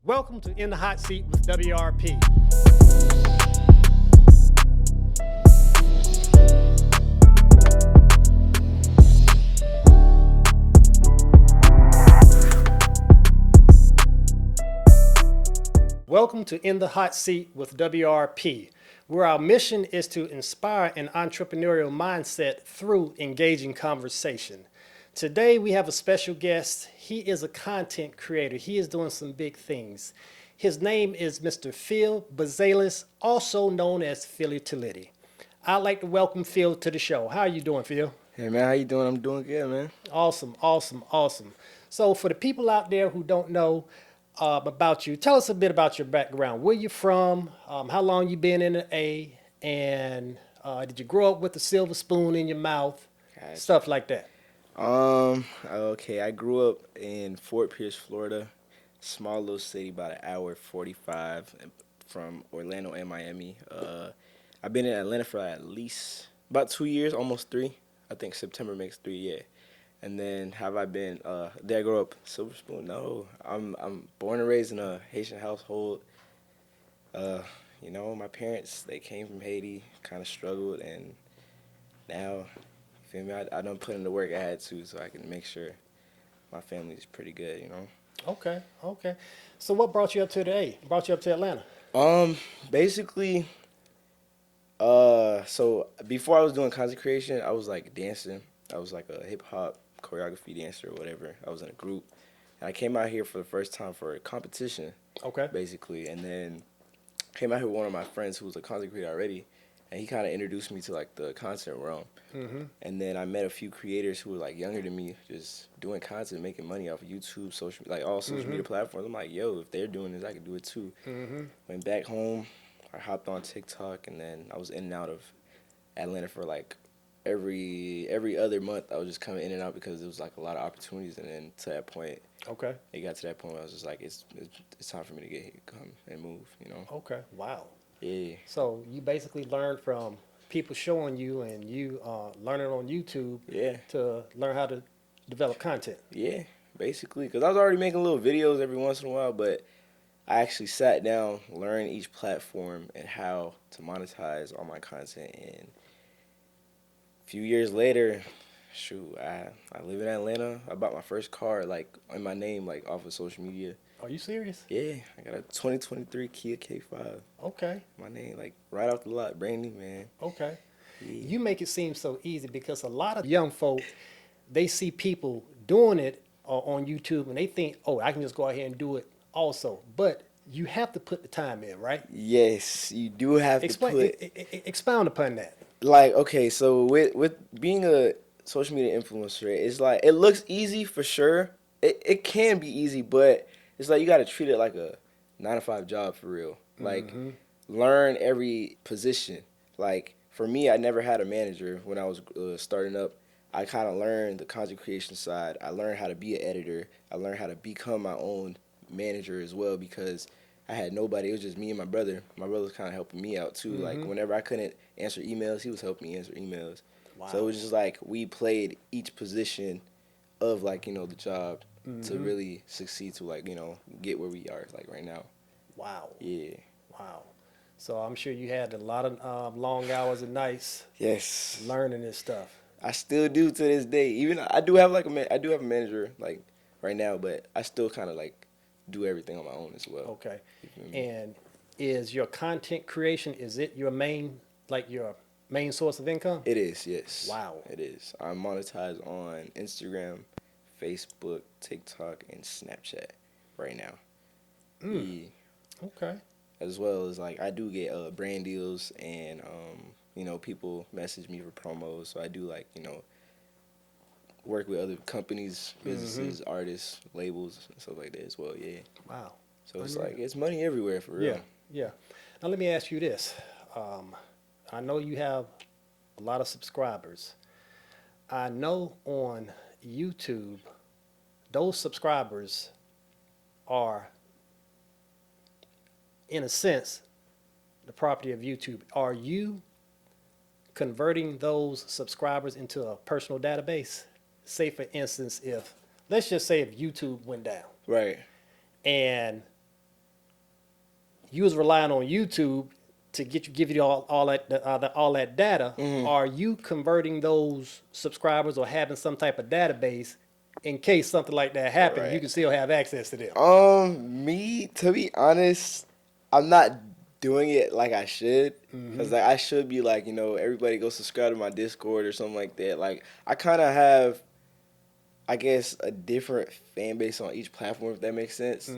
Welcome to In the Hot Seat with WRP. Welcome to In the Hot Seat with WRP, where our mission is to inspire an entrepreneurial mindset through engaging conversation. Today we have a special guest. He is a content creator. He is doing some big things. His name is Mr. Phil Bazalis, also known as Philly2Litty. I'd like to welcome Phil to the show. How are you doing, Phil? Hey man, how you doing? I'm doing good, man. Awesome, awesome, awesome. So for the people out there who don't know about you, tell us a bit about your background. Where you from? How long you been in the A? And did you grow up with a silver spoon in your mouth? Gotcha. Stuff like that. Okay, I grew up in Fort Pierce, Florida, small little city, about an hour 45 from Orlando and Miami. I've been in Atlanta for at least about 2 years, almost three. I think September makes three, yeah. And then have I been? Did I grow up Silver Spoon? No, I'm born and raised in a Haitian household. Uh, my parents they came from Haiti, kind of struggled, and now, you feel me? I done put in the work I had to, so I can make sure my family is pretty good. Okay, okay. So what brought you up to the A? Brought you up to Atlanta? Um, Basically, so before I was doing content creation, I was like dancing. I was like a hip hop choreography dancer or whatever. I was in a group, and I came out here for the first time for a competition, Okay. basically, and then came out here with one of my friends who was a content creator already, and he kind of introduced me to like the content realm. Mm-hmm. And then I met a few creators who were like younger than me, just doing content, making money off of YouTube, like all social Mm-hmm. media platforms. I'm like, yo, if they're doing this, I can do it too. Mm-hmm. Went back home, I hopped on TikTok, and then I was in and out of Atlanta for like every other month. I was just coming in and out because there was like a lot of opportunities. And then to that point, Okay. it got to that point where I was just like, it's time for me to get here, come and move. Okay. Wow. Yeah, So you basically learned from people showing you, and you learning on YouTube yeah. to learn how to develop content. Yeah, basically, because I was already making little videos every once in a while, but I actually sat down, learned each platform and how to monetize all my content. And a few years later, shoot, I live in Atlanta. I bought my first car like in my name, like off of social media. Are you serious? Yeah, I got a 2023 Kia K5. Okay. My name, like right off the lot, brand new, man. Okay. Yeah, You make it seem so easy because a lot of young folk, they see people doing it on YouTube and they think, oh, I can just go out here and do it also. But you have to put the time in, right? yes, you do have to Explain, put expound upon that. like okay, so with being a social media influencer, it's like it looks easy for sure. It can be easy, but it's like you got to treat it like a 9 to 5 job for real. Like Mm-hmm. learn every position. Like for me, I never had a manager when I was starting up. I kind of learned the content creation side. I learned how to be an editor. I learned how to become my own manager as well because I had nobody. It was just me and my brother. My brother was kind of helping me out too. Like Mm-hmm. whenever I couldn't answer emails, he was helping me answer emails. So it Wow. was just like we played each position of like the job to Mm-hmm. really succeed to like get where we are like right now. Wow. Yeah. Wow. So I'm sure you had a lot of long hours and nights Yes. learning this stuff. I still do to this day. Even I do have like I do have a manager like right now, but I still kind of like do everything on my own as well. Okay. You feel me? And is your content creation, is it your main, like your main source of income? It is, yes. Wow. It is. I monetize on Instagram, Facebook, TikTok, and Snapchat right now. Mm. Yeah. Okay. As well as like I do get brand deals and people message me for promos. So I do like work with other companies, Mm-hmm. businesses, artists, labels, and stuff like that as well. Yeah. Wow. So it's Unreal. like it's money everywhere for Yeah. real. Yeah. Now let me ask you this. Um, I know you have a lot of subscribers. I know on YouTube, those subscribers are, in a sense, the property of YouTube. Are you converting those subscribers into a personal database? Say, for instance, if, let's just say if YouTube went down Right. and you was relying on YouTube to give you all that data. Are you converting those subscribers or having some type of database in case something like that happens? You Right. can still have access to them. Me, to be honest, I'm not doing it like I should. Cause like I should be like, everybody go subscribe to my Discord or something like that. Like I kind of have, I guess, a different fan base on each platform, if that makes sense.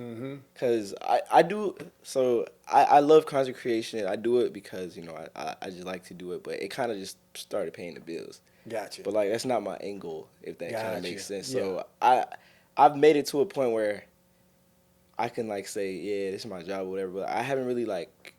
Cause I do, so I love content creation. I do it because, I just like to do it, but it kind of just started paying the bills. Gotcha. But like that's not my end goal, if that kind Gotcha. of makes sense. Yeah. So I've made it to a point where I can like say, yeah, this is my job or whatever, but I haven't really like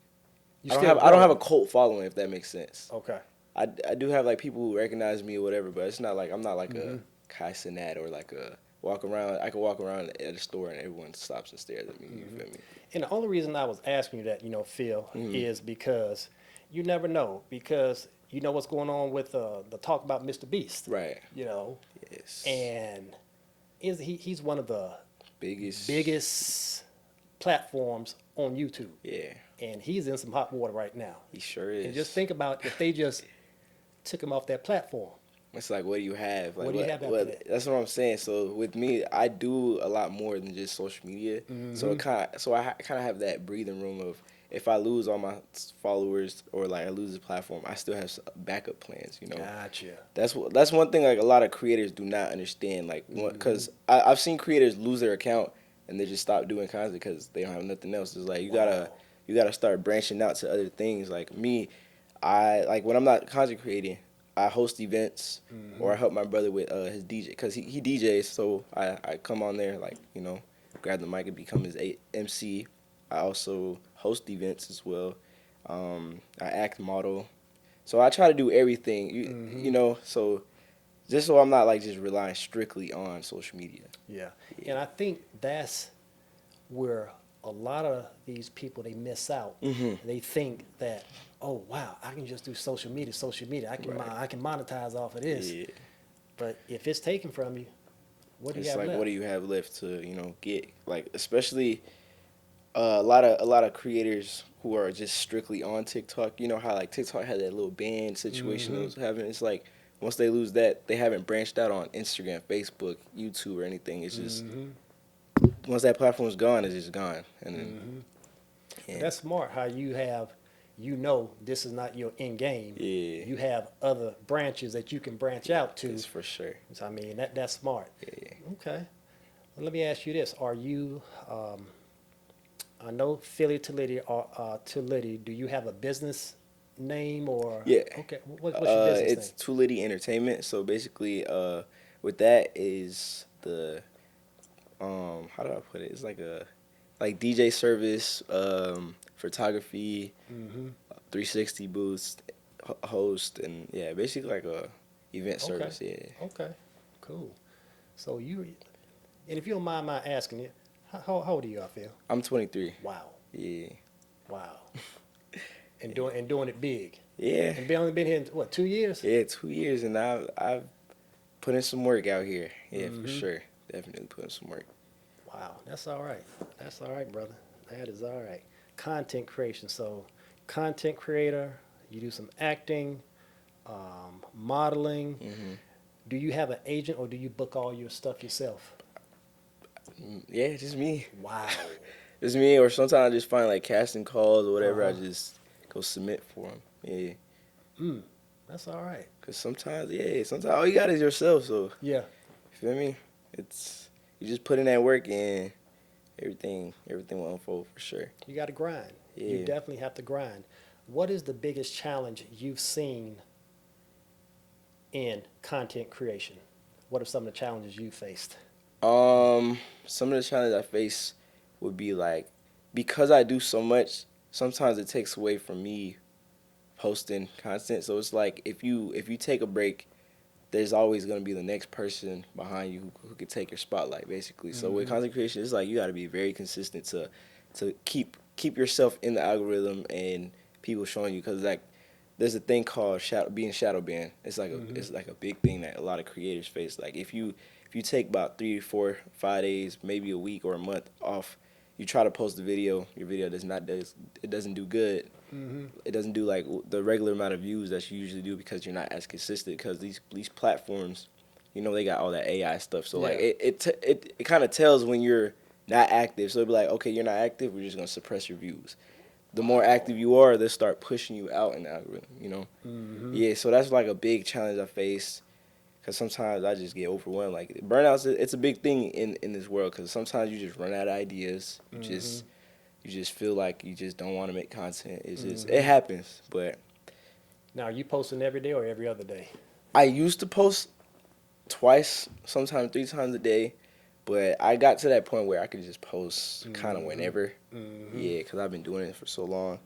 You I don't have a cult following, if that makes sense. Okay. I do have like people who recognize me or whatever, but it's not like I'm not like a Kai Cenat or like a walk around. I can walk around at a store and everyone stops and stares at me. You feel me? And the only reason I was asking you that, Phil, is because you never know. Because you know what's going on with the talk about Mr. Beast. Right. Yes. And he's one of the biggest platforms on YouTube. Yeah. And he's in some hot water right now. He sure is. And just think about if they just took him off that platform. It's like, what do you have? Like, what do you have after that? That's what I'm saying. So with me, I do a lot more than just social media. So I kind of have that breathing room of if I lose all my followers or like I lose the platform, I still have backup plans. Gotcha. That's one thing like a lot of creators do not understand. Like, because I've seen creators lose their account and they just stop doing content because they don't have nothing else. It's like you gotta start branching out to other things. Like me, I like when I'm not content creating, I host events or I help my brother with his DJ because he DJs. So I come on there like grab the mic and become his MC. I also host events as well. I act, model. So I try to do everything. So just so I'm not like just relying strictly on social media. Yeah. And I think that's where a lot of these people, they miss out. They think that, oh wow, I can just do social media. I can monetize off of this. Yeah. But if it's taken from you, what do you It's have like left? what do you have left to get? Like especially a lot of creators who are just strictly on TikTok. You know how like TikTok had that little ban situation it was having. It's like once they lose that, they haven't branched out on Instagram, Facebook, YouTube, or anything. It's just once that platform's gone, it's just gone. And then, But that's smart how you have, this is not your end game. Yeah. You have other branches that you can branch out to. It's for sure. So, I mean, that's smart. Yeah. Okay. Well, let me ask you this. Are you, I know Philly2Litty, to Litty, do you have a business name or? Yeah. Okay. What's your business it's name? 2Litty Entertainment. So basically, with that is the how do I put it? It's like a DJ service, photography, 360 booths, host, and yeah, basically like a event service. Yeah. Okay. Cool. So and if you don't mind my asking you, how old are you, I feel? I'm 23. Wow. Yeah. Wow. And doing it big. Yeah. And only been here, what, 2 years? Yeah, 2 years, and I've put in some work out here. Yeah, for sure. Definitely put in some work. Wow, that's all right. That's all right, brother. That is all right. Content creation. So, content creator, you do some acting, modeling. Do you have an agent or do you book all your stuff yourself? Yeah, just me. Wow. Just me, or sometimes I just find like casting calls or whatever. I just go submit for them. Yeah. That's all right. Cause sometimes all you got is yourself. So Yeah. you feel me? You just put in that work and everything will unfold for sure. You got to grind. Yeah. You definitely have to grind. What is the biggest challenge you've seen in content creation? What are some of the challenges you faced? Some of the challenges I face would be like, because I do so much, sometimes it takes away from me posting content. So it's like if you take a break, there's always gonna be the next person behind you who could take your spotlight, basically. So with content creation, it's like you got to be very consistent to keep yourself in the algorithm and people showing you, because like there's a thing called being shadow banned. It's like it's like a big thing that a lot of creators face. Like if you take about 3, 4, 5 days, maybe a week or a month off, you try to post the video, your video it doesn't do good. It doesn't do like the regular amount of views that you usually do because you're not as consistent. Because these platforms, they got all that AI stuff. So like Yeah. it kind of tells when you're not active. So it'll be like, okay, you're not active. We're just gonna suppress your views. The more active you are, they'll start pushing you out in the algorithm. Yeah, so that's like a big challenge I face because sometimes I just get overwhelmed. Like burnouts, it's a big thing in this world because sometimes you just run out of ideas. You just feel like you just don't want to make content. It's just it happens. But Now, are you posting every day or every other day? I used to post twice, sometimes 3 times a day. But I got to that point where I could just post kind of whenever. Yeah, because I've been doing it for so long.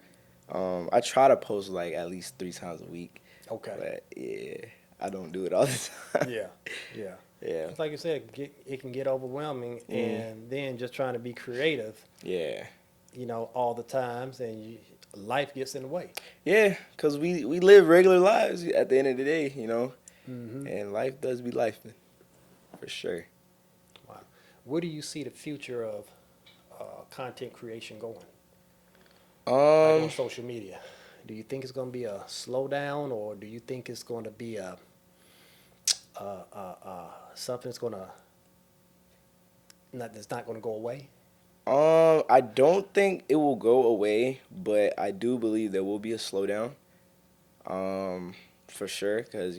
I try to post like at least 3 times a week. Okay. But yeah, I don't do it all the time. Yeah, yeah. Yeah. It's like you said, it can get overwhelming, and then just trying to be creative, Yeah. all the times, and life gets in the way. Yeah, because we live regular lives at the end of the day, and life does be life, for sure. Wow. Where do you see the future of content creation going? Like on social media, do you think it's going to be a slowdown, or do you think it's going to be something that's going to that's not going to go away? I don't think it will go away, but I do believe there will be a slowdown. For sure, because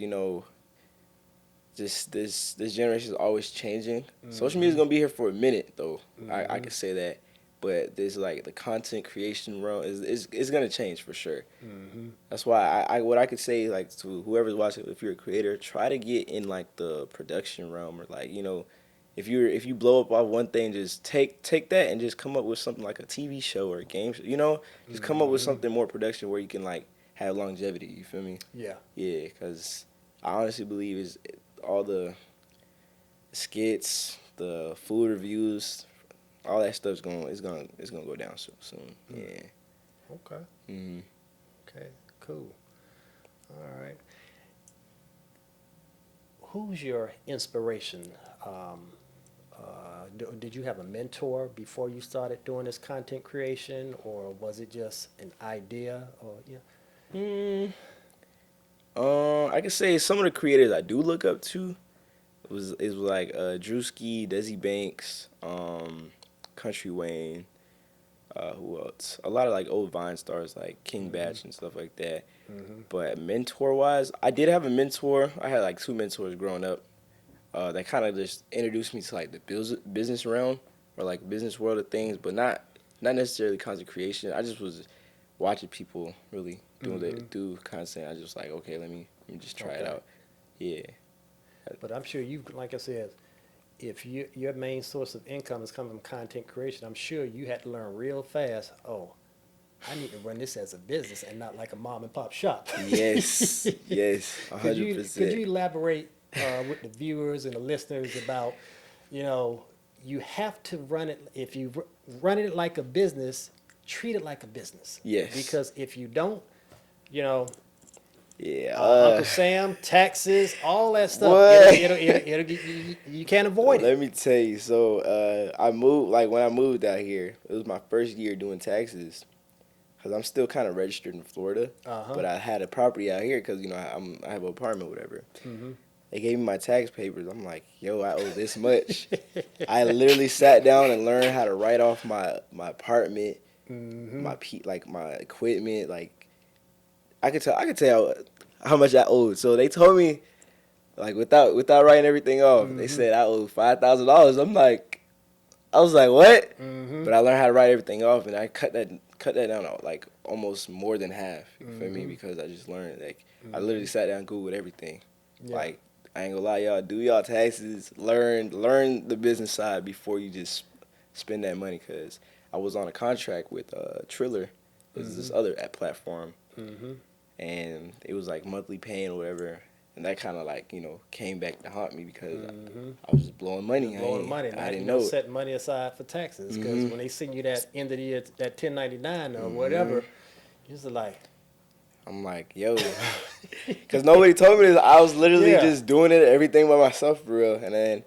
this generation is always changing. Social media is gonna be here for a minute, though. I can say that, but there's like the content creation realm is gonna change for sure. That's why what I could say like to whoever's watching, if you're a creator, try to get in like the production realm or like if you blow up on one thing, just take that and just come up with something like a TV show or a game show. Just come up with something more production where you can like have longevity. You feel me? Yeah. Yeah, because I honestly believe all the skits, the food reviews, all that stuff's gonna go down soon. Yeah. Okay. Mhm. Okay. Cool. All right. Who's your inspiration? Did you have a mentor before you started doing this content creation, or was it just an idea? Or Mm, I can say some of the creators I do look up to was like Drewski, Desi Banks, Country Wayne. Who else? A lot of like old Vine stars like King Batch and stuff like that. But mentor wise, I did have a mentor. I had like 2 mentors growing up. That kind of just introduced me to like the business realm or like business world of things, but not necessarily content creation. I just was watching people really do content. I just like, okay, let me just try it Okay. out. Yeah. But I'm sure you, like I said, if your main source of income is coming from content creation, I'm sure you had to learn real fast. Oh, I need to run this as a business and not like a mom and pop shop. Yes. Yes. Could you 100%. elaborate with the viewers and the listeners about, you have to run it, if you run it like a business, treat it like a business. Yes. Because if you don't, you know, Yeah. Uncle Sam, taxes, all that stuff, What? it'll get, you can't avoid it. Let me tell you. So I moved, like when I moved out here, it was my first year doing taxes. Cause I'm still kind of registered in Florida, but I had a property out here because I have an apartment, whatever. They gave me my tax papers. I'm like, yo, I owe this much. I literally sat down and learned how to write off my apartment, my equipment. Like I could tell how much I owed. So they told me, like without writing everything off, they said I owed $5,000. I was like, what? But I learned how to write everything off, and I cut that down to like almost more than half. You feel me? Because I just learned. Like I literally sat down and Googled everything. Yeah. Like I ain't gonna lie, y'all. Do y'all taxes. Learn the business side before you just spend that money. Cause I was on a contract with Triller, this other app platform, and it was like monthly paying or whatever. And that kind of like came back to haunt me because I was just blowing money. Blowing money. I didn't know it. Setting money aside for taxes, because when they send you that end of the year, that 1099 or whatever, you're just like, I'm like, yo, because nobody told me this. I was literally Yeah. just doing everything by myself for real. And then,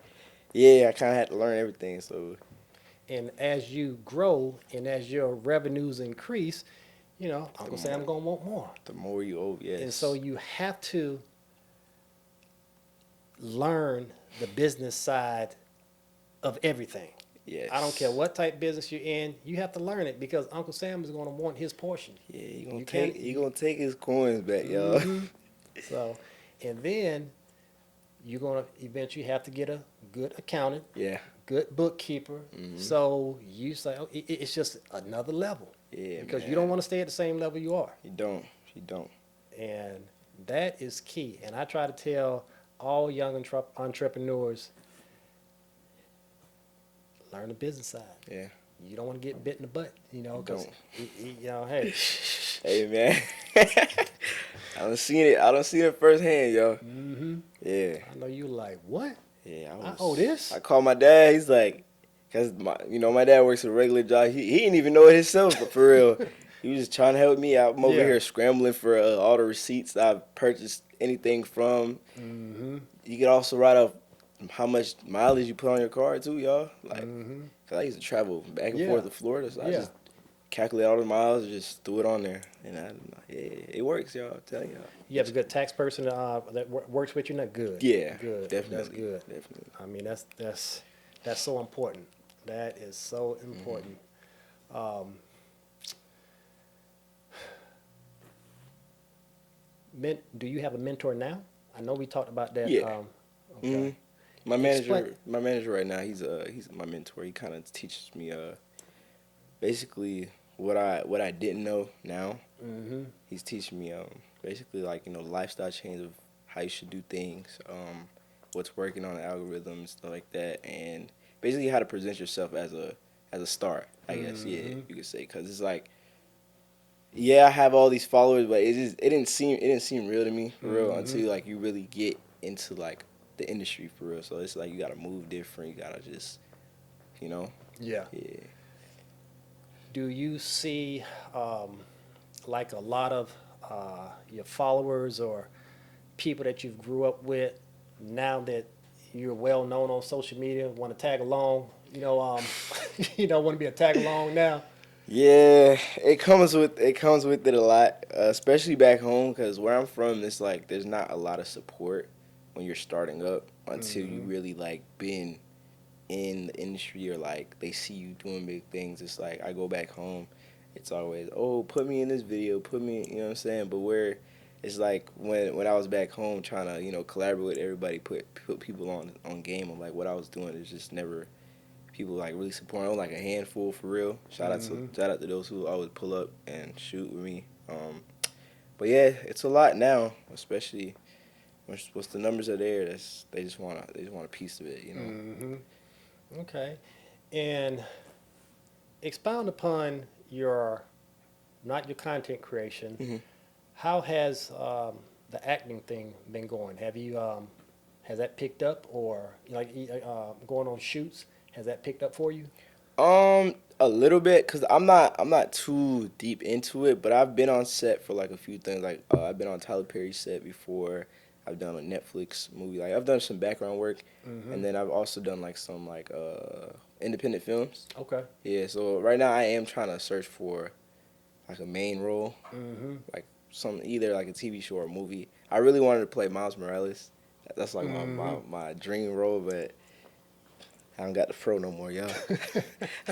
yeah, I kind of had to learn everything. So, And as you grow and as your revenues increase, Uncle Sam gonna want more. The more you owe, yes. And so you have to learn the business side of everything. Yes. I don't care what type of business you're in, you have to learn it because Uncle Sam is going to want his portion. Yeah, You can't- he gonna take his coins back, y'all. Mhm. So, and then you're going to eventually have to get a good accountant, Yeah. good bookkeeper. So you say, oh, it's just another level. Yeah, Because you man. don't want to stay at the same level you are. You don't. You don't. And that is key. And I try to tell all young entrepreneurs, learn the business side. Yeah. You don't want to get bit in the butt, because, Don't. hey. Hey, man. I don't see it firsthand, yo. Mm-hmm. Yeah. I know you like, what? Yeah. I owe this? I called my dad. He's like, cause my dad works a regular job. He didn't even know it himself, but for real, he was just trying to help me out. I'm over Yeah. here scrambling for all the receipts that I've purchased anything from. Mm-hmm. You could also write off how much mileage you put on your car too, y'all. Like, Mm-hmm. cause I used to travel back and Yeah. forth to Florida, so I Yeah. just calculate all the miles, just threw it on there, and it works, y'all. I'm telling y'all. You have a good tax person that works with you. Not good. Yeah, Good. definitely. That's good. Definitely. I mean, that's so important. That is so important. Do you have a mentor now? I know we talked about that. Yeah. Okay. Mhm. My Explain- manager right now, he's my mentor. He kind of teaches me basically what I didn't know now. Mm-hmm. He's teaching me basically like lifestyle change of how you should do things, what's working on the algorithm, stuff like that, and basically how to present yourself as a star. I guess you could say, because it's like, yeah, I have all these followers, but it didn't seem real to me for real until like you really get into like the industry for real. So it's like you gotta move different. You gotta just, Yeah. yeah. Do you see like a lot of your followers or people that you grew up with now that you're well known on social media want to tag along? Want to be a tag along now? Yeah, it comes with it a lot, especially back home, because where I'm from, it's like there's not a lot of support when you're starting up until you really like been in the industry, or like they see you doing big things. It's like I go back home, it's always, oh, put me in this video, put me, you know what I'm saying? But where it's like when I was back home trying to collaborate with everybody, put people on game of like what I was doing, it's just never people like really supporting. I was like a handful for real. Shout out to those who always pull up and shoot with me. But yeah, it's a lot now, especially once the numbers are there. They just want a piece of it, Mm-hmm. Okay. And expound upon not your content creation. Mm-hmm. How has the acting thing been going? Have you has that picked up, or going on shoots? Has that picked up for you? A little bit, cause I'm not too deep into it, but I've been on set for like a few things. Like I've been on Tyler Perry's set before. I've done a Netflix movie. Like I've done some background work, and then I've also done like some like independent films. Okay. Yeah. So right now I am trying to search for like a main role, Mm-hmm. like either like a TV show or a movie. I really wanted to play Miles Morales. That's like my dream role, but I don't got the fro no more, y'all.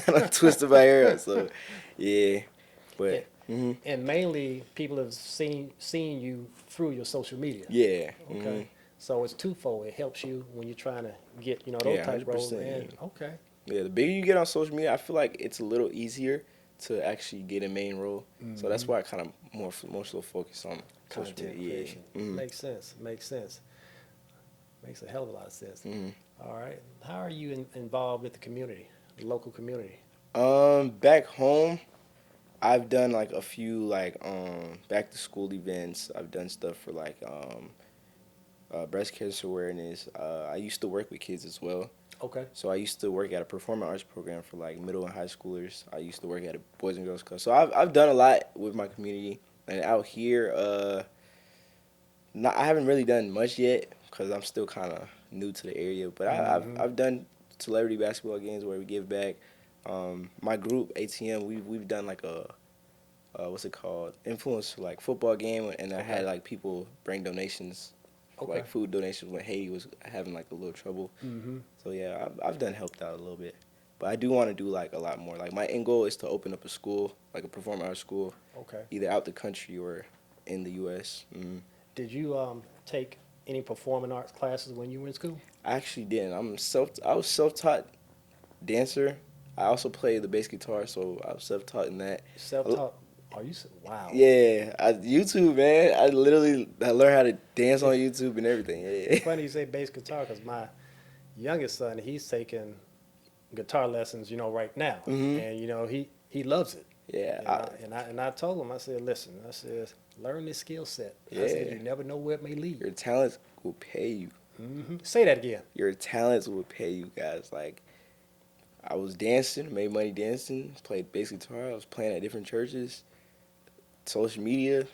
I done twisted my hair up, so yeah. But And mainly, people have seen you through your social media. yeah. Okay. So it's twofold. It helps you when you're trying to get those Yeah, type roles. 100%, And yeah. okay. Yeah, the bigger you get on social media, I feel like it's a little easier to actually get a main role. So that's why I kind of more so focus on social Content media. creation. Makes sense. Makes a hell of a lot of sense. All right. How are you involved with the community, the local community? Back home, I've done like a few like back to school events. I've done stuff for like breast cancer awareness. I used to work with kids as well. Okay. So I used to work at a performing arts program for like middle and high schoolers. I used to work at a Boys and Girls Club. So I've done a lot with my community. And out here, I haven't really done much yet because I'm still kind of new to the area. But I've done celebrity basketball games where we give back. My group ATM, we've done like a what's it called, influence like football game, and I had Okay. like people bring donations, Okay. like food donations when Haiti was having like a little trouble. Mm-hmm. So yeah, I've done helped out a little bit, but I do want to do like a lot more. Like my end goal is to open up a school, like a performing arts school, Okay. either out the country or in the U.S. Did you take any performing arts classes when you were in school? I actually didn't. I was self taught dancer. I also play the bass guitar, so I was self taught in that. Self-taught? Are you? Wow. Yeah, YouTube, man. I learned how to dance on YouTube and everything. It's Yeah. funny you say bass guitar because my youngest son, he's taking guitar lessons, right now, Mhm. and he loves it. Yeah. And I told him, I said, listen, I said, learn this skill set. I said, Yeah. you never know where it may lead. Your talents will pay you. Say that again. Your talents will pay you, guys. Like I was dancing, made money dancing, played bass guitar. I was playing at different churches, social media,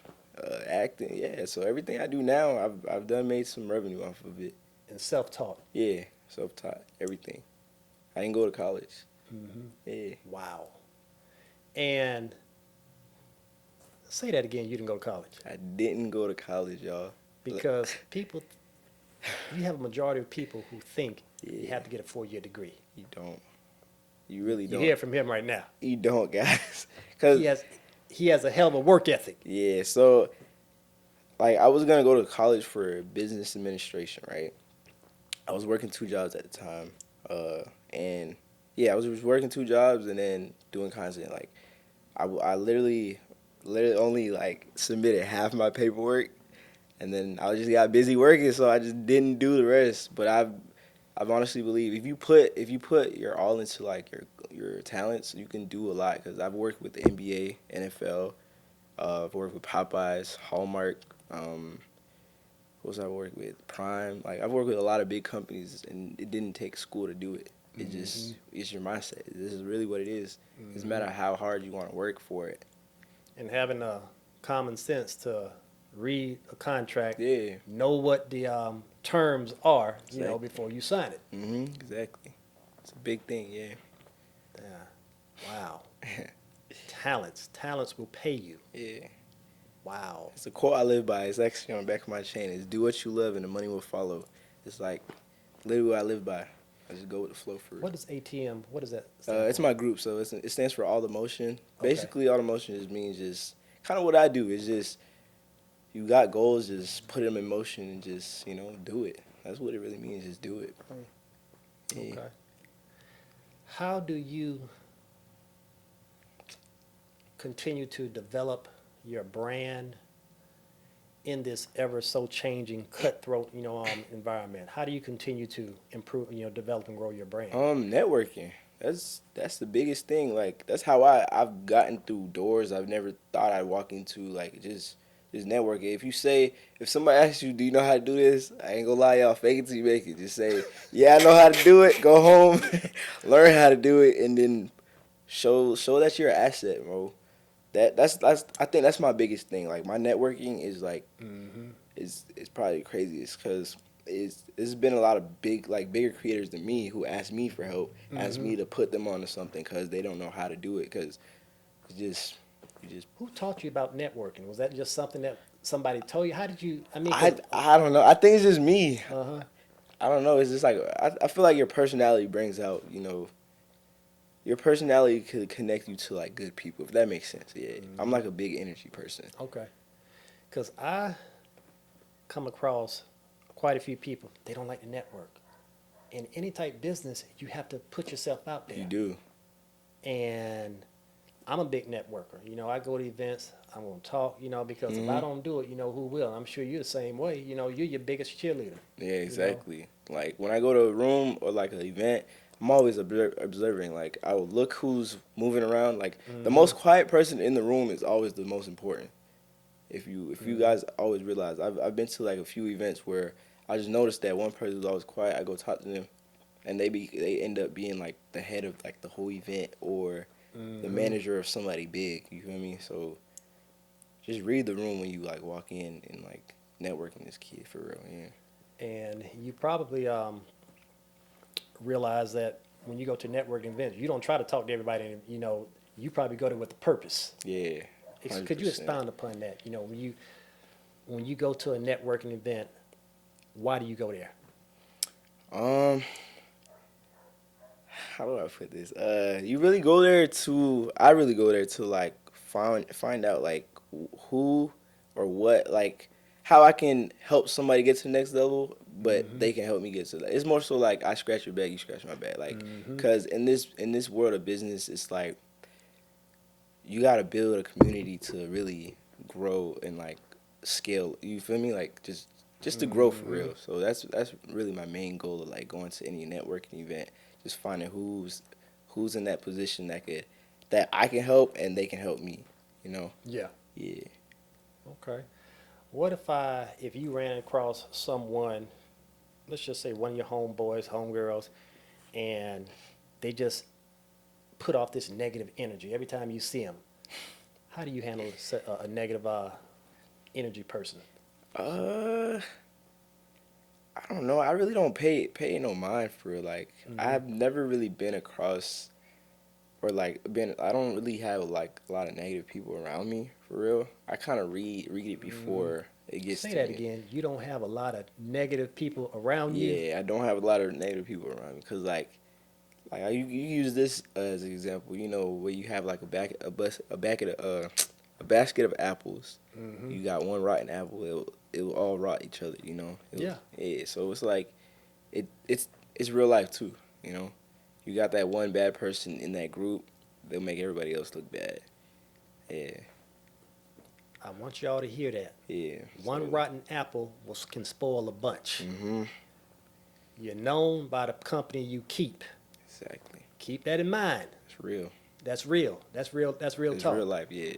acting. Yeah. So everything I do now, I've done made some revenue off of it. And self-taught. Yeah. Self taught everything. I didn't go to college. Yeah. Wow. And say that again. You didn't go to college I didn't go to college, y'all. because you have a majority of people who think you Yeah. have to get a 4-year degree. You don't. You really You don't. hear it from him right now. You don't, guys. Cause He has a hell of a work ethic. yeah, so like I was gonna go to college for business administration, right? I was working 2 jobs at the time, and yeah, I was working 2 jobs and then doing content. Like I literally only like submitted half my paperwork, and then I just got busy working, so I just didn't do the rest. But I've honestly believe if you put your all into like your talents, you can do a lot. Because I've worked with the NBA, NFL. I've worked with Popeyes, Hallmark. What was I work with? Prime. Like I've worked with a lot of big companies, and it didn't take school to do it. It just it's your mindset. This is really what it is. It doesn't matter how hard you want to work for it. And having a common sense to read a contract, Yeah. know what the terms are, Exactly. before you sign it. Exactly. It's a big thing. Yeah. Yeah. Wow. Talents will pay you. Yeah. Wow. It's a quote I live by. It's actually on the back of my chain. It's do what you love and the money will follow. It's like literally what I live by. I just go with the flow for it. What is ATM? What is that? stand It's for? my group, so it stands for All the Motion. Okay. Basically, All the Motion just means just kind of what I do. It's just you got goals, just put them in motion and just do it. That's what it really means. Just do it. Yeah. Okay. How do you continue to develop your brand in this ever so changing, cutthroat, environment? How do you continue to improve, develop and grow your brand? Networking. That's the biggest thing. Like that's how I've gotten through doors I've never thought I'd walk into. Like just networking. If somebody asks you, do you know how to do this? I ain't gonna lie, y'all. Fake it till you make it. Just say, yeah, I know how to do it. Go home, learn how to do it, and then show that you're an asset, bro. That's I think that's my biggest thing. Like my networking is like is probably the craziest because it's been a lot of bigger creators than me who ask me for help, ask me to put them onto something because they don't know how to do it because it's just you just Who taught you about networking? Was that just something that somebody told you? How did you? I mean, I don't know. I think it's just me. uh-huh. I don't know. It's just like I feel like your personality brings out your personality could connect you to like good people if that makes sense. Yeah, I'm like a big energy person. Okay. Because I come across quite a few people. They don't like to network. In any type of business, you have to put yourself out there. You do. And I'm a big networker. I go to events. I'm gonna talk. Because if I don't do it, who will? I'm sure you're the same way. You're your biggest cheerleader. Yeah, exactly. Like when I go to a room or like an event, I'm always observing. Like I will look who's moving around. Like the most quiet person in the room is always the most important. If you guys always realize, I've been to like a few events where I just noticed that one person is always quiet. I go talk to them, and they end up being like the head of like the whole event or the manager of somebody big. You feel me? So just read the room when you like walk in and like networking this kid for real. Yeah. And you probably realize that when you go to networking events, you don't try to talk to everybody, and you probably go there with a purpose. Yeah. Could you 100%. expound upon that? When you go to a networking event, why do you go there? Um, how do I put this? You really go there to. I really go there to like find out like who or what like how I can help somebody get to the next level, but they can help me get to that. It's more so like I scratch your back, you scratch my back, like because in this world of business, it's like you gotta build a community to really grow and like scale. You feel me? Like just to grow for real. So that's really my main goal of like going to any networking event. Just finding who's in that position that I can help and they can help me. You know? Yeah. Yeah. Okay. What if you ran across someone, let's just say one of your homeboys, homegirls, and they just put off this negative energy every time you see them? How do you handle a negative energy person? Uh, I don't know. I really don't pay no mind for real. Like I've never really been across or like been. I don't really have like a lot of negative people around me for real. I kind of read it before it gets Say to that me. again. You don't have a lot of negative people around you. Yeah, I don't have a lot of negative people around me because like you use this as an example. You know where you have like a basket of apples. You got one rotten apple. It'll all rot each other. You know. Yeah. Yeah. So it's like it's real life too. You know. You got that one bad person in that group. They'll make everybody else look bad. Yeah. I want y'all to hear that. Yeah. One rotten apple can spoil a bunch. Mm-hmm. You're known by the company you keep. Exactly. Keep that in mind. It's real. That's real. That's real. That's real It's talk. real life. Yeah.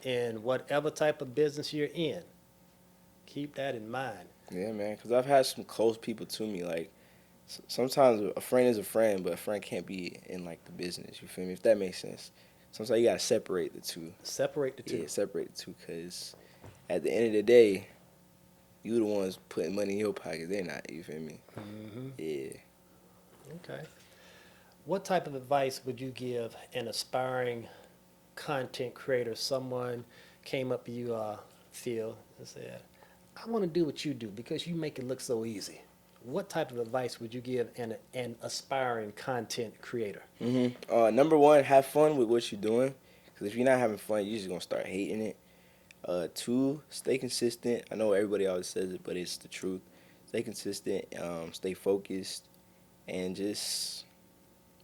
In whatever type of business you're in, keep that in mind. Yeah, man. Because I've had some close people to me. Like sometimes a friend is a friend, but a friend can't be in like the business. You feel me? If that makes sense. Sometimes you gotta separate the two. Separate the two. Yeah, separate the two. Cause at the end of the day, you the ones putting money in your pocket. They're not. You feel me? Yeah. Okay. What type of advice would you give an aspiring content creator? Someone came up to you, Phil, and said, "I want to do what you do because you make it look so easy." What type of advice would you give an aspiring content creator? Number one, have fun with what you're doing. Because if you're not having fun, you're just going to start hating it. Two, stay consistent. I know everybody always says it, but it's the truth. Stay consistent, stay focused, and just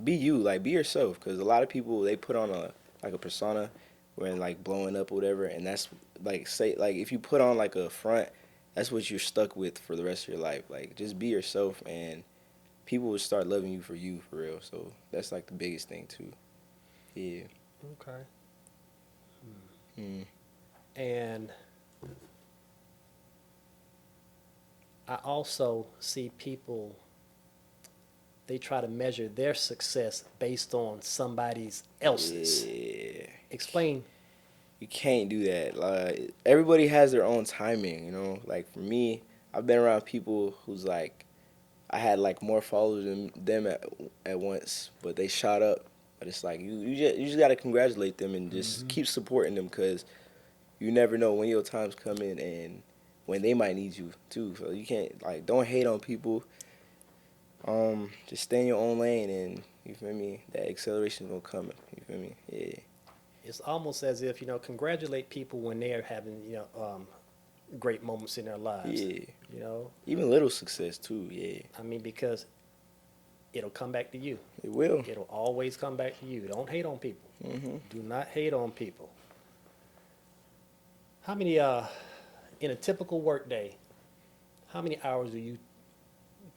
be you. Like, be yourself. Because a lot of people, they put on a persona when, like, blowing up or whatever. And that's, like, if you put on, like, a front, that's what you're stuck with for the rest of your life. Like, just be yourself, and people will start loving you for real. So that's like the biggest thing too. Yeah. Okay. Mm. And I also see people, they try to measure their success based on somebody else's. Yeah. Explain. You can't do that. Like everybody has their own timing, you know. Like for me, I've been around people who's like I had like more followers than them at once, but they shot up. But it's like you just gotta congratulate them and just keep supporting them because you never know when your time's coming and when they might need you too. So you can't like don't hate on people. Just stay in your own lane and you feel me. That acceleration gonna come. You feel me? Yeah. It's almost as if, congratulate people when they're having, great moments in their lives. Yeah. You know, Even little success too. Yeah. I mean, because it'll come back to you. It will. It'll always come back to you. Don't hate on people. Do not hate on people. How many, in a typical work day, how many hours do you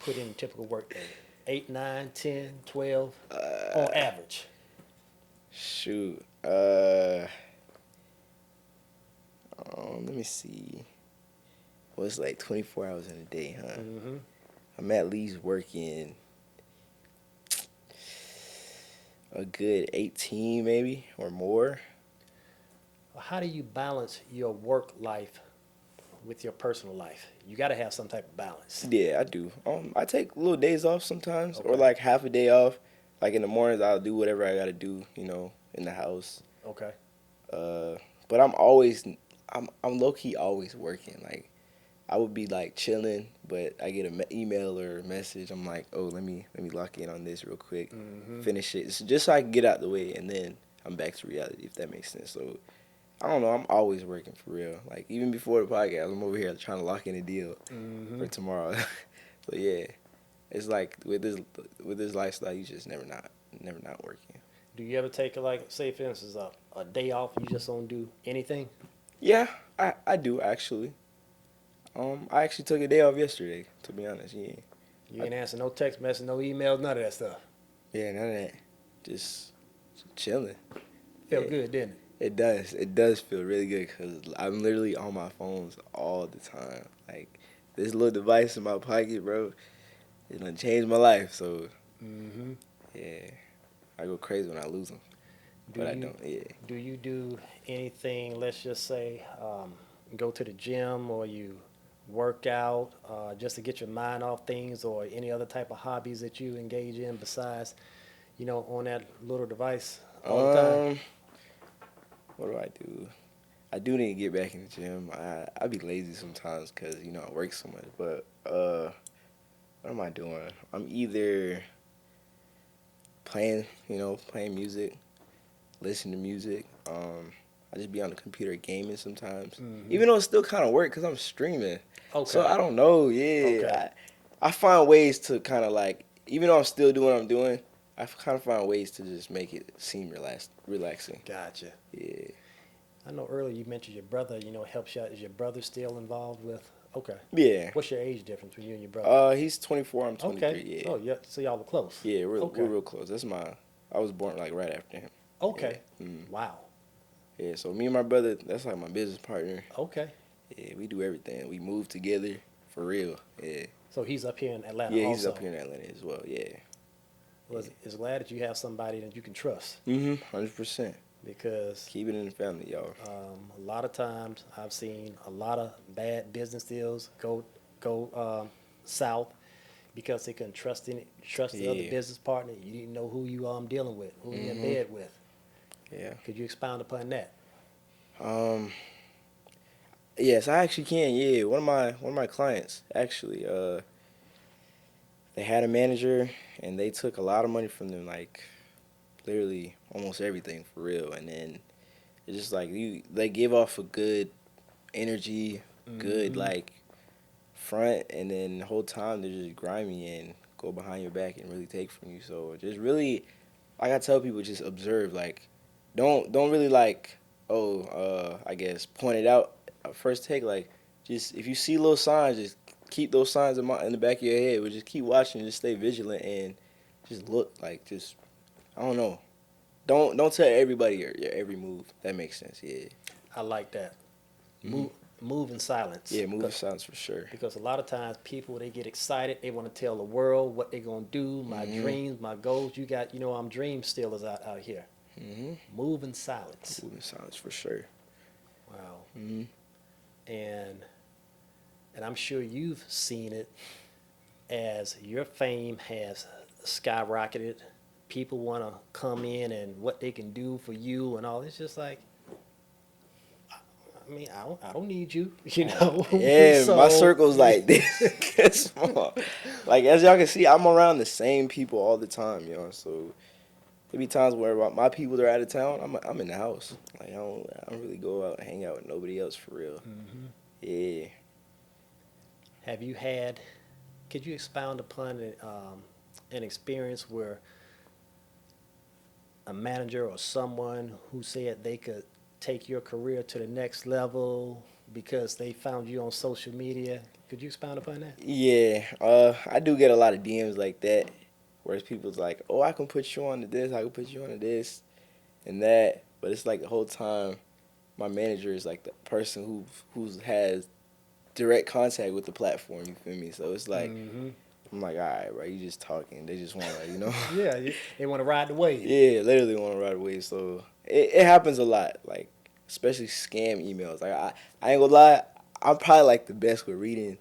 put in a typical work day? 8, 9, 10, 12 on average? Shoot. Let me see. Well, it's like 24 hours in a day, huh? I'm at least working a good 18 maybe or more. How do you balance your work life with your personal life? You got to have some type of balance. Yeah, I do. I take little days off sometimes or Okay. like half a day off, Like in the mornings, I'll do whatever I gotta do, in the house. Okay. But I'm low key always working. Like I would be like chilling, but I get an email or a message. I'm like, oh, let me lock in on this real quick, finish it, just so I can get out the way, and then I'm back to reality, if that makes sense. So I don't know. I'm always working for real. Like even before the podcast, I'm over here trying to lock in a deal for tomorrow. So yeah, it's like with this lifestyle, you just never not working. Do you ever take, like, say, for instance, a day off, you just don't do anything? Yeah, I do actually. I actually took a day off yesterday, to be honest. Yeah. You ain't answer no text message, no emails, none of that stuff. Yeah, none of that. Just chilling. Felt Yeah. good, didn't it? It does. It does feel really good because I'm literally on my phones all the time. Like this little device in my pocket, bro, it done changed my life. So yeah, I go crazy when I lose them, but I don't. Yeah. Do you do anything, let's just say, go to the gym or you work out just to get your mind off things, or any other type of hobbies that you engage in besides, on that little device all the time? What do I do? I do need to get back in the gym. I be lazy sometimes because I work so much. But what am I doing? I'm either playing music, listening to music. I just be on the computer gaming sometimes, even though it's still kind of work because I'm streaming. Okay. So I don't know. Yeah, Okay. I find ways to kind of like, even though I'm still doing what I'm doing, I kind of find ways to just make it seem relaxing. Gotcha. Yeah. I know earlier you mentioned your brother, helps you out. Is your brother still involved with? Okay. Yeah. What's your age difference between you and your brother? He's 24. I'm 23. Okay. Yeah. Oh, yeah. So y'all were close. Yeah, we're Okay. real close. I was born like right after him. Okay. Yeah. Wow. Yeah. So me and my brother, that's like my business partner. Okay. Yeah, we do everything. We move together for real. Yeah. So he's up here in Atlanta Yeah, also. he's up here in Atlanta as well. Yeah. Well, it's glad that you have somebody that you can trust, 100%. because Keep it in the family, y'all. a lot of times I've seen a lot of bad business deals go south because they couldn't trust the other Yeah. business partner. You didn't know who you dealing with, who you in bed with. Yeah. Could you expound upon that? Yes, I actually can. Yeah, one of my clients actually, they had a manager and they took a lot of money from them, like literally almost everything for real. And then it's just like they give off a good energy, good like front, and then the whole time they're just grimy and go behind your back and really take from you. So just really, like I tell people, just observe. Like, don't really like, I guess point it out at first take. Like, just if you see little signs, just keep those signs in the back of your head. But just keep watching, just stay vigilant, and just look. Like, just I don't know. Don't tell everybody your every move. That makes sense. Yeah. I like that. Move in silence. Yeah, move in silence for sure. Because a lot of times people, they get excited. They want to tell the world what they're going to do, my dreams, my goals. I'm dream stealers out here. Move in silence. Move in silence for sure. Wow. And I'm sure you've seen it as your fame has skyrocketed. People want to come in and what they can do for you and all. It's just like, I mean, I don't need you, Yeah, So- my circle's like this small. Like as y'all can see, I'm around the same people all the time, So there be times where my people are out of town. I'm in the house. Like I don't really go out and hang out with nobody else for real. Yeah. Have you had? Could you expound upon an experience where a manager or someone who said they could take your career to the next level because they found you on social media? Could you expound upon that? Yeah, I do get a lot of DMs like that, whereas people's like, "Oh, I can put you on to this, I can put you on to this, and that." But it's like the whole time, my manager is like the person who has direct contact with the platform. You feel me? So it's like I'm like, all right, bro, you just talking. They just want to, Yeah, they want to ride the wave. Yeah, literally want to ride away. So it happens a lot, like especially scam emails. Like I ain't gonna lie, I'm probably like the best with reading,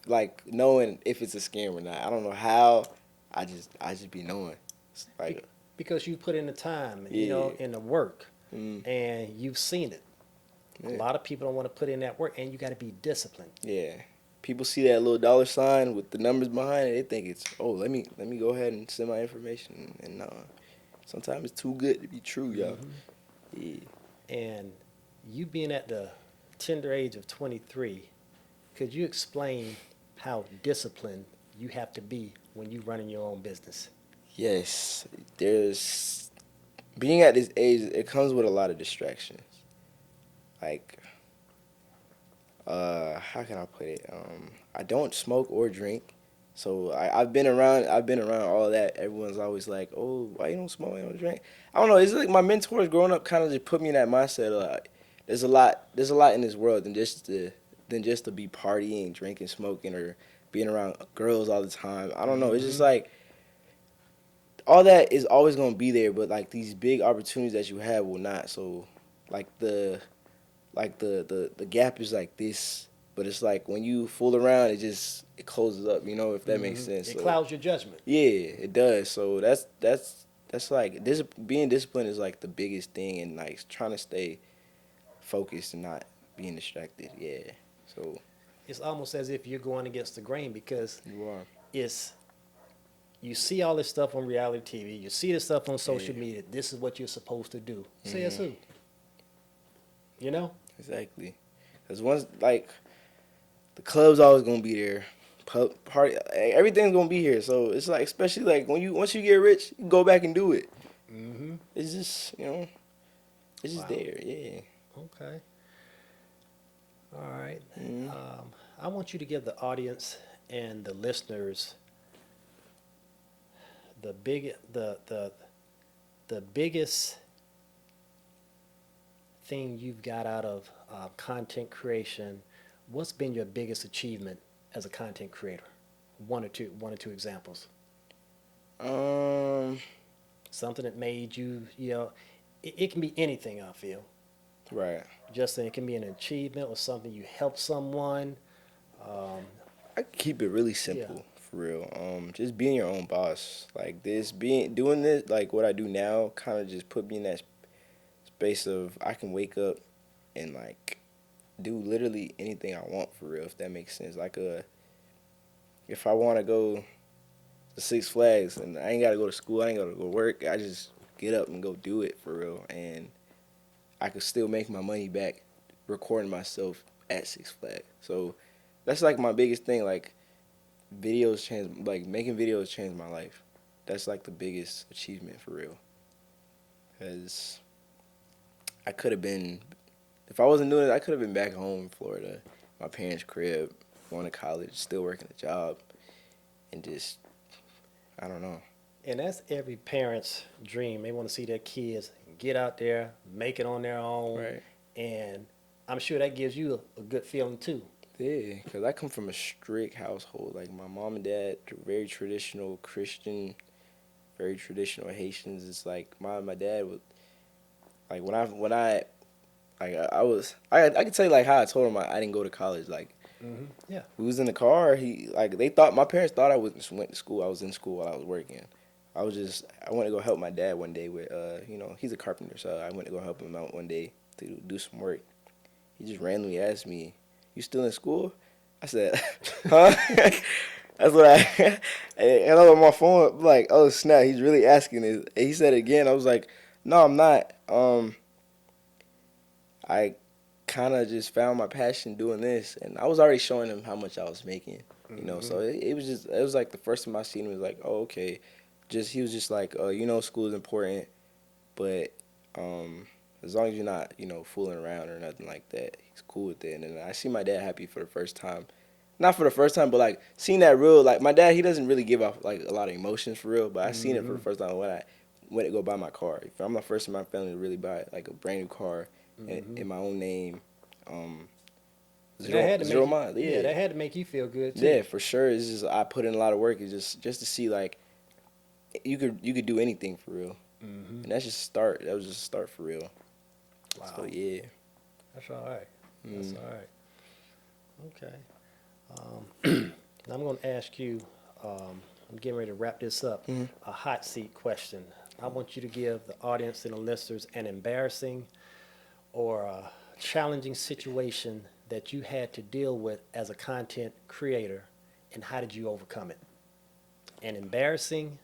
like knowing if it's a scam or not. I don't know how, I just be knowing. Like, Because you put in the time, yeah. in the work, Mm, and you've seen it. A yeah. lot of people don't want to put in that work, and you got to be disciplined. Yeah. People see that little dollar sign with the numbers behind it, they think it's, oh, let me go ahead and send my information. And sometimes it's too good to be true, y'all. Hmm. Yeah. And you being at the tender age of 23, could you explain how disciplined you have to be when you running your own business? Yes. There's being at this age, it comes with a lot of distractions. Like, how can I put it? I don't smoke or drink. So I've been around all that. Everyone's always like, "Oh, why you don't smoke? You don't drink?" I don't know. It's like my mentors growing up kind of just put me in that mindset. Of like, there's a lot in this world than just to be partying, drinking, smoking, or being around girls all the time. I don't know. It's just Hmm. like all that is always gonna be there, but like these big opportunities that you have will not. So, like the gap is like this, but it's like when you fool around, it closes up. If that makes Hmm. sense. It So clouds your judgment. yeah, it does. So that's like being disciplined is like the biggest thing, and like trying to stay focused and not being distracted. Yeah. So It's almost as if you're going against the grain because you are. it's you see all this stuff on reality TV, you see this stuff on Yeah. social media. This is what you're supposed to do. Says Mhm. who? You know? Exactly. Cause once like the club's always gonna be there. Party, everything's gonna be here. So it's like, especially like once you get rich, you go back and do it. Hmm. It's just it's just Wow. there. Yeah. Okay. All right. Mhm. I want you to give the audience and the listeners the biggest thing you've got out of content creation. What's been your biggest achievement as a content creator? One or two examples. Um. Something that made you, it can be anything, I feel. Right. Just saying, it can be an achievement or something you helped someone. Um, I keep it really yeah. simple for real. Just being your own boss. Like doing this, like what I do now, kind of just put me in that space of I can wake up and like do literally anything I want for real. If that makes sense. Like if I want to go to Six Flags and I ain't gotta go to school, I ain't gotta go to work. I just get up and go do it for real, and I could still make my money back recording myself at Six Flags. So that's like my biggest thing. Like making videos changed my life. That's like the biggest achievement for real. Cause I could have been, if I wasn't doing it, I could have been back home in Florida, my parents' crib, going to college, still working a job, and just I don't know. And that's every parent's dream. They want to see their kids get out there, make it on their own, Right. and I'm sure that gives you a good feeling too. Yeah, because I come from a strict household. Like my mom and dad, very traditional Christian, very traditional Haitians. It's like my dad would like when I like I was I can tell you like how I told him I didn't go to college. Like Yeah. we was in the car. He like they thought my parents thought I went to school. I was in school while I was working. I went to go help my dad one day with he's a carpenter, so I went to go help him out one day to do some work. He just randomly asked me, "You still in school?" I said, "Huh?" That's what and I was on my phone like, "Oh snap!" He's really asking it. And he said it again. I was like, "No, I'm not." I kind of just found my passion doing this, and I was already showing him how much I was making. Hmm. So it was like the first time I seen him, it was like, "Oh, okay." Just he was just like, school is important, but as long as you're not, fooling around or nothing like that, he's cool with it. And then I see my dad happy for the first time. Not for the first time, but like seeing that real, like my dad, he doesn't really give off like a lot of emotions for real. But I seen it for the Hmm. first time when I went to go buy my car. If I'm the first in my family to really buy like a brand new car Hmm. in my own name, um, And that zero had to zero make you, miles. yeah, Yeah, that had to make you feel good too. yeah, for sure. It's just I put in a lot of work. It's just to see like you could do anything for real, Hmm. and that's just a start. That was just a start for real. So Wow. yeah. That's all right. That's Mm. all right. Okay. Now I'm going to ask you I'm getting ready to wrap this up. A hot seat question. I want you to give the audience and the listeners an embarrassing or a challenging situation that you had to deal with as a content creator, and how did you overcome it? An embarrassing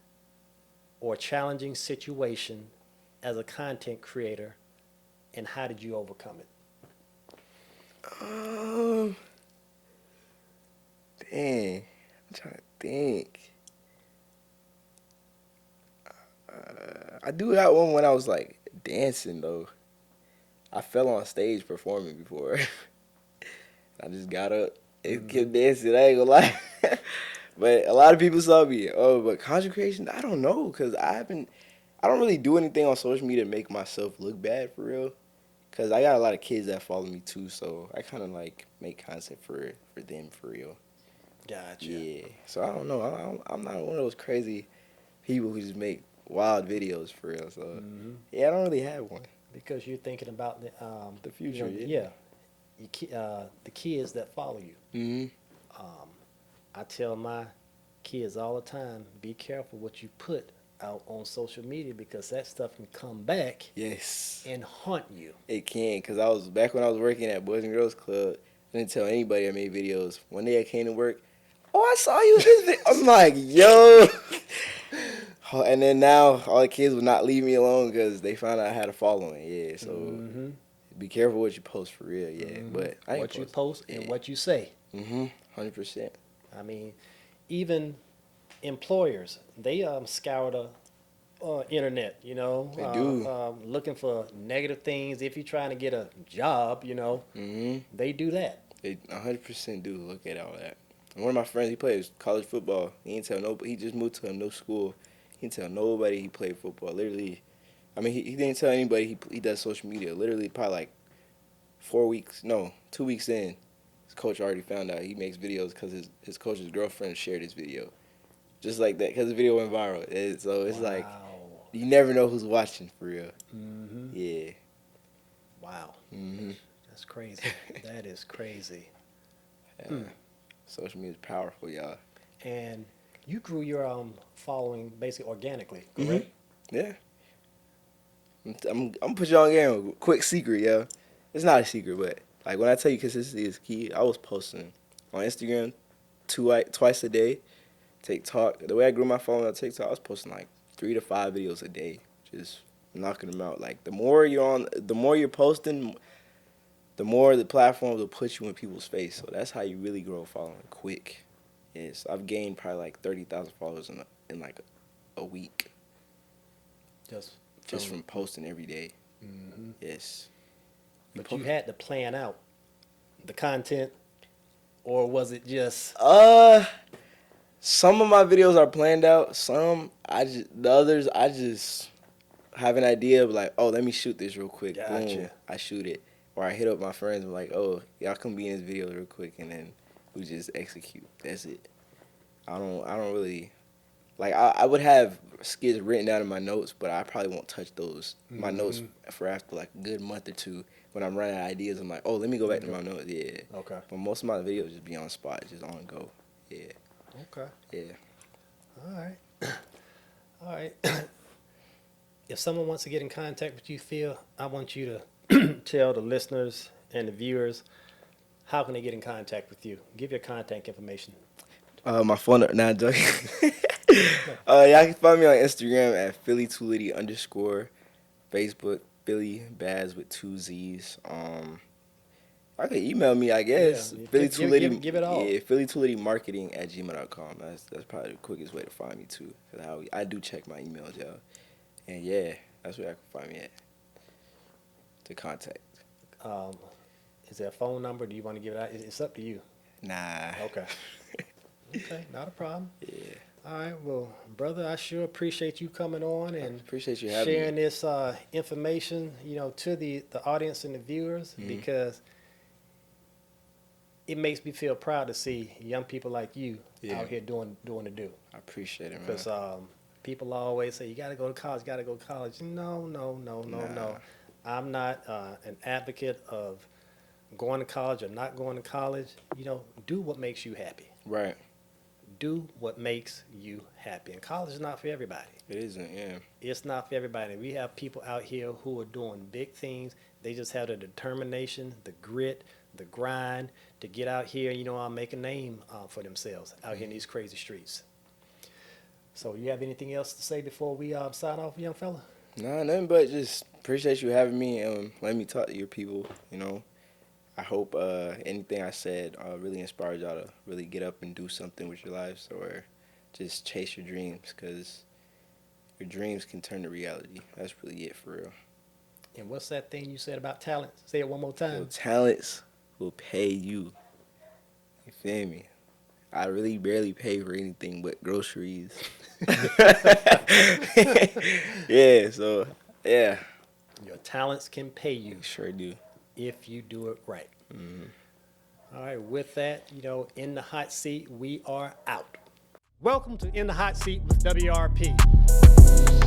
or challenging situation as a content creator, and how did you overcome it? Dang, I'm trying to think. I do that one when I was like dancing though. I fell on stage performing before. I just got up and kept dancing. I ain't gonna lie. But a lot of people saw me. Oh, but content creation, I don't know, cause I don't really do anything on social media to make myself look bad for real. Cause I got a lot of kids that follow me too, so I kind of like make content for them for real. Gotcha. Yeah. So I don't know. I'm not one of those crazy people who just make wild videos for real. So yeah, I don't really have one. Because you're thinking about The future, yeah, the kids that follow you. Mhm. I tell my kids all the time, be careful what you put out on social media, because that stuff can come back Yes, and haunt you. it can. Cause I was back when I was working at Boys and Girls Club. I didn't tell anybody I made videos. One day I came to work. Oh, I saw you in this video. I'm like, yo. And then now all the kids would not leave me alone because they found out I had a following. Yeah, so be careful what you post for real. Yeah, but I ain't What you post. post and what you say. 100%. I mean, even employers, they scour the internet, They do. looking for negative things. If you're trying to get a job, they do that. They 100% do look at all that. And one of my friends, he plays college football. He didn't tell nobody. He just moved to a new school. He didn't tell nobody he played football. Literally, I mean, he didn't tell anybody he does social media. Literally, probably like 2 weeks in, his coach already found out he makes videos because his coach's girlfriend shared his video. Just like that, because the video went viral. So it's like, Wow. you never know who's watching for real. Yeah. Wow. hmm That's crazy. That is crazy. Social media is powerful, y'all. And you grew your following basically organically, correct? Yeah. I'm gonna put y'all on game. Quick secret, yo. It's not a secret, but like when I tell you consistency is key, I was posting on Instagram twice a day. TikTok. The way I grew my following on TikTok, I was posting like 3 to 5 videos a day, just knocking them out. Like the more you're posting, the more the platform will put you in people's face. So that's how you really grow a following quick. Yes, I've gained probably like 30,000 followers in like a week just from posting every day. Yes. But you had to plan out the content, or was it just Some of my videos are planned out. The others I just have an idea of like, oh, let me shoot this real quick. Gotcha. Boom, I shoot it. Or I hit up my friends and like, oh, y'all come be in this video real quick, and then we just execute. That's it. I don't really like. I would have skits written down in my notes, but I probably won't touch those my notes for after like a good month or two. When I'm running out of ideas, I'm like, oh, let me go back to my notes. Yeah. Okay. But most of my videos just be on spot, just on go. Yeah. Okay. Yeah. All right. All right. If someone wants to get in contact with you, Phil, I want you to tell the listeners and the viewers, how can they get in contact with you? Give your contact information. My phone. Nah, I'm joking. Y'all can find me on Instagram at Philly2Litty_. Facebook Philly Baz with 2 Z's. I could email me, I guess. Yeah, Philly2Litty. give it all. Yeah, Philly2Litty@gmail.com. That's probably the quickest way to find me too. Cause I do check my emails, y'all. And yeah, that's where I can find me at. To contact. Is there a phone number? Do you want to give it out? It's up to you. Nah. Okay. Okay, not a problem. Yeah. All right, well, brother, I sure appreciate you coming on and Appreciate you having sharing me. this information, to the audience and the viewers, because it makes me feel proud to see young people like you out here doing the do. I appreciate it, man. Because people always say, you got to go to college, got to go to college. No. I'm not an advocate of going to college or not going to college. Do what makes you happy. Right. do what makes you happy. And college is not for everybody. It isn't, yeah. It's not for everybody. We have people out here who are doing big things. They just have the determination, the grit, the grind to get out here, make a name for themselves out here in these crazy streets. So you have anything else to say before we sign off, young fella? No, nothing but just appreciate you having me and letting me talk to your people, I hope anything I said really inspired y'all to really get up and do something with your lives or just chase your dreams, because your dreams can turn to reality. That's really it for real. And what's that thing you said about talent? Say it one more time. Your talents will pay you. You feel me? I really barely pay for anything but groceries. Yeah, so, yeah. Your talents can pay you. Sure do. If you do it right. All right, with that, in the hot seat, we are out. Welcome to In the Hot Seat with WRP.